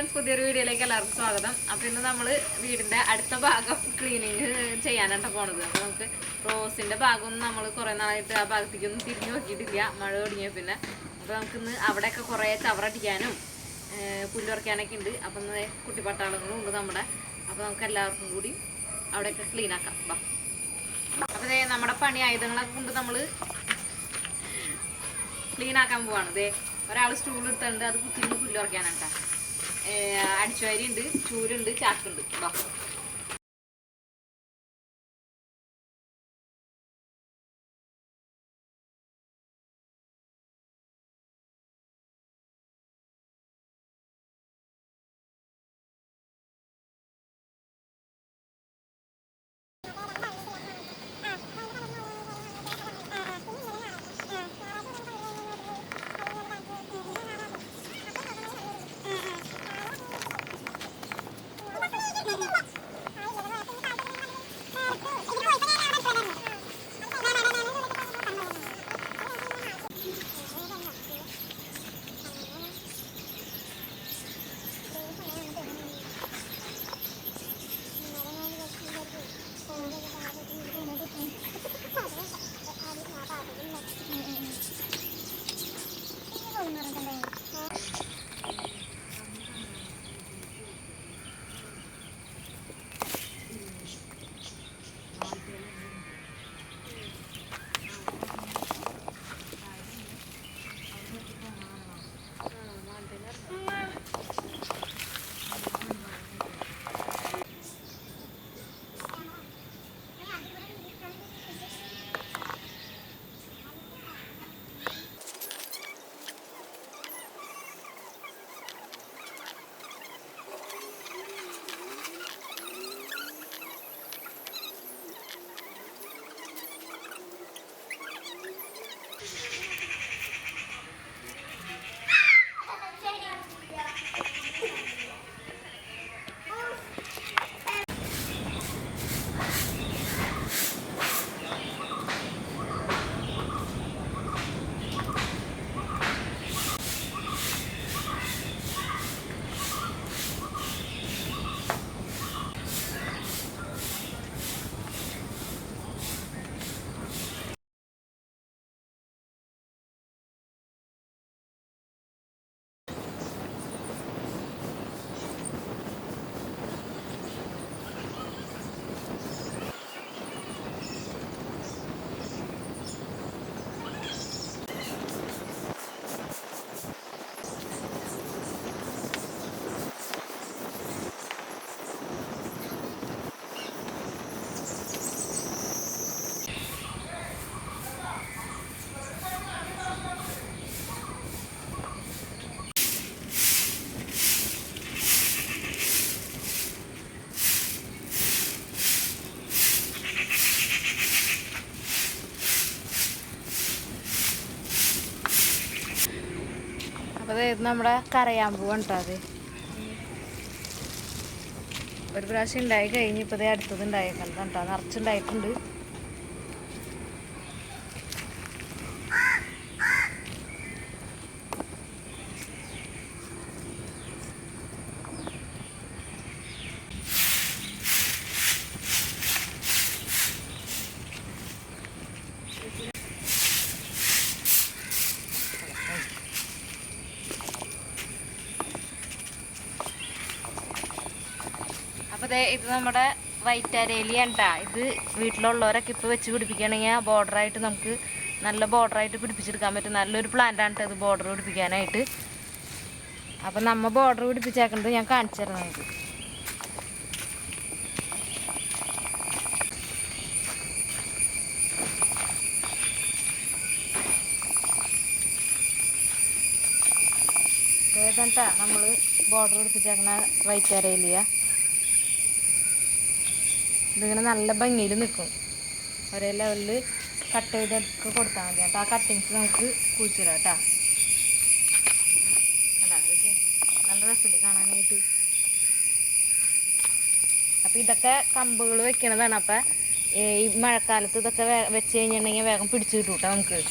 Friends, പുതിയൊരു വീഡിയോയിലേക്ക് എല്ലാവർക്കും സ്വാഗതം. അപ്പോൾ ഇന്ന് നമ്മൾ വീടിൻ്റെ അടുത്ത ഭാഗം ക്ലീനിങ് ചെയ്യാനായിട്ട് പോണത്. അപ്പോൾ നമുക്ക് റോസിൻ്റെ ഭാഗമൊന്നും നമ്മൾ കുറേ നാളായിട്ട് ആ ഭാഗത്തേക്കൊന്നും തിരിഞ്ഞു നോക്കിയിട്ടില്ല, മഴ തുടങ്ങിയ പിന്നെ. അപ്പോൾ നമുക്കിന്ന് അവിടെയൊക്കെ കുറേ ചവറടിക്കാനും പുല്ലുറക്കാനൊക്കെ ഉണ്ട്. അപ്പം ഇന്ന് കുട്ടിപ്പട്ടാളങ്ങളും ഉണ്ട് നമ്മുടെ. അപ്പോൾ നമുക്ക് എല്ലാവർക്കും കൂടി അവിടെയൊക്കെ ക്ലീൻ ആക്കാം. അപ്പോൾ നമ്മുടെ പണി ആയുധങ്ങളൊക്കെ കൊണ്ട് നമ്മൾ ക്ലീൻ ആക്കാൻ പോവാണ്. ഒരാൾ സ്റ്റൂൾ എടുത്തുണ്ട്, അത് കുത്തിന്ന് പുല്ലുറക്കാനാട്ടാ. അടിച്ചുവാരി ഉണ്ട്, ചൂരുണ്ട്, ചാക്കുണ്ട്. അപ്പോൾ ഇത് നമ്മുടെ കരയാമ്പൂ കേട്ടോ. അത് ഒരു പ്രാവശ്യം ഉണ്ടായി കഴിഞ്ഞ് ഇപ്പോൾ അടുത്തത് ഉണ്ടായേക്കുന്നത് കേട്ടോ. നിറച്ചുണ്ടായിട്ടുണ്ട്. അപ്പോൾ ഇത് നമ്മുടെ വൈറ്റാരേലിയാണ് കേട്ടോ. ഇത് വീട്ടിലുള്ളവരൊക്കെ ഇപ്പോൾ വെച്ച് പിടിപ്പിക്കുകയാണെങ്കിൽ ബോർഡറായിട്ട് നമുക്ക് നല്ല ബോർഡറായിട്ട് പിടിപ്പിച്ചെടുക്കാൻ പറ്റും. നല്ലൊരു പ്ലാന്റാണ് കേട്ടോ ഇത്, ബോർഡർ പിടിപ്പിക്കാനായിട്ട്. അപ്പം നമ്മൾ ബോർഡർ പിടിപ്പിച്ചേക്കുന്നത് ഞാൻ കാണിച്ചു തരാം നമുക്ക്. ഏതാണ്ടാ നമ്മൾ ബോർഡർ പിടിപ്പിച്ചേക്കണ വൈറ്റാരേലിയ. ഇതിങ്ങനെ നല്ല ഭംഗിയിൽ നിൽക്കും. ഒരേ ലെവലിൽ കട്ട് ചെയ്തൊക്കെ കൊടുത്താൽ മതി കേട്ടോ. ആ കട്ടിങ്സ് നമുക്ക് കുഴിച്ചിടാം കേട്ടോ. അല്ല അതൊക്കെ നല്ല രസമില്ലേ കാണാനായിട്ട്. അപ്പോൾ ഇതൊക്കെ കമ്പുകൾ വെക്കണതാണ്. അപ്പം ഈ മഴക്കാലത്ത് ഇതൊക്കെ വെച്ച് കഴിഞ്ഞിട്ടുണ്ടെങ്കിൽ വേഗം പിടിച്ച് കിട്ടും കേട്ടോ നമുക്ക്.